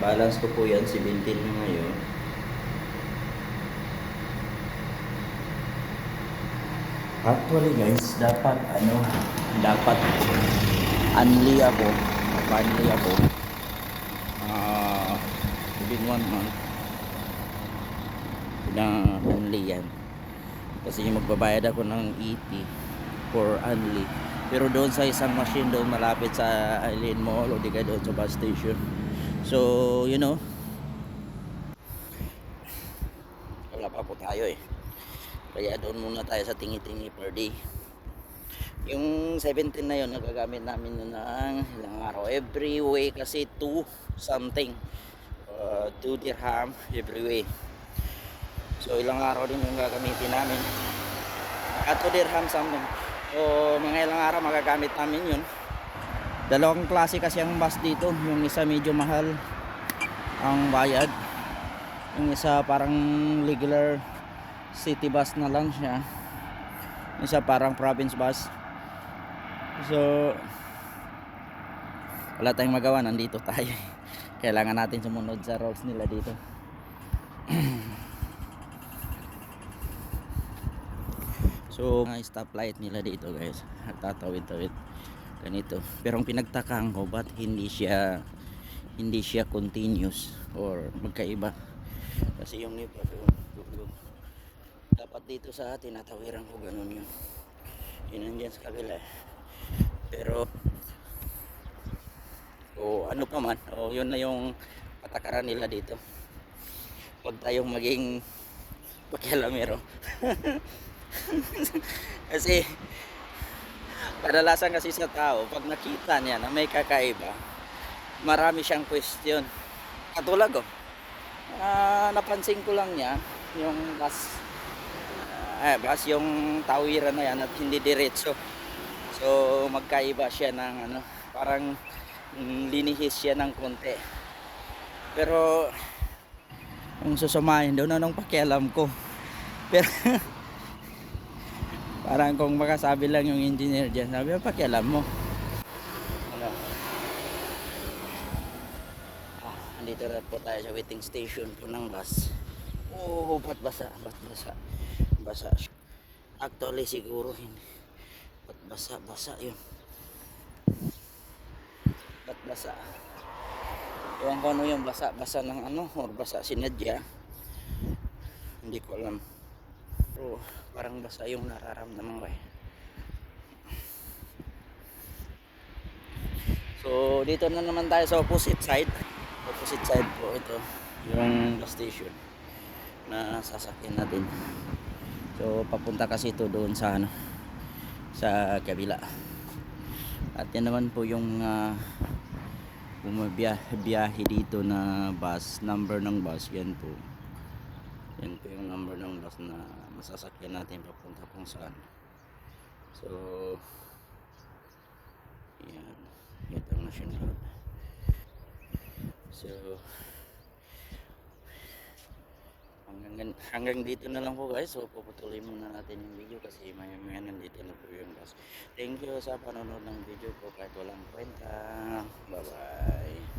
Balance ko po yan, 17 na ngayon. Actually guys, dapat unli ako. Unli ako. Within 1 month. Unli yan. Kasi magbabayad ako ng ET for unli. Pero doon sa isang machine doon malapit sa Island Mall o di ka doon sa bus station. So, wala pa po tayo eh. Kaya doon muna tayo sa tingi-tingi per day. Yung 17 na yun, nagagamit namin yun ng ilang araw. Every way kasi 2 something. 2 dirham every way. So ilang araw din yung gagamitin namin. 2 dirham something. So mga ilang araw magagamit namin yun. Dalawang klase kasi ang bus dito. Yung isa medyo mahal ang bayad. Yung isa parang regular city bus na lang siya. Yung isa parang province bus. So wala tayong magawa, nandito tayo. Kailangan natin sumunod sa rules nila dito. So stoplight nila dito guys, tatawid-tawid ganito. Pero ang pinagtakaan ko, ba't hindi siya continuous or magkaiba? Kasi yung iba dapat dito sa atin natawiran ko ganun yun. Yun nandiyan sa kabila eh. Pero ano pa man, yun na yung patakaran nila dito. Huwag tayong maging pakialamero. Kasi kadalasan kasi sa tao, pag nakita niya na may kakaiba, marami siyang question. Katulad ko, napansin ko lang niya yung bus yung tawiran na yan at hindi diretso. So magkaiba siya ng parang linihis siya ng konti. Pero kung susamahin daw na nung pakialam ko. Pero parang kung makasabi lang yung engineer dyan, sabi pakialam mo. Andito na po tayo sa waiting station po ng bus. Ba't basa? Basa. Actually siguro hindi. Ba't basa yun. Ba't basa? Ewan ko ano yung basa ng or basa sinadya. Hindi ko alam. Pero parang basa yung nararamdaman ko eh. So dito na naman tayo sa opposite side po ito yung bus station na sasakyan natin. So papunta kasi ito doon sa sa kabila. At yan naman po yung bumabiyahe dito na bus, number ng bus. Yan po yung number ng bus na masasakyan natin papunta kung saan. So yan, International Road. So hanggang dito na lang po guys. So puputuloy muna natin yung video kasi may nandito na po yung bus. Thank you sa panonood ng video ko kahit walang kwenta. Bye bye.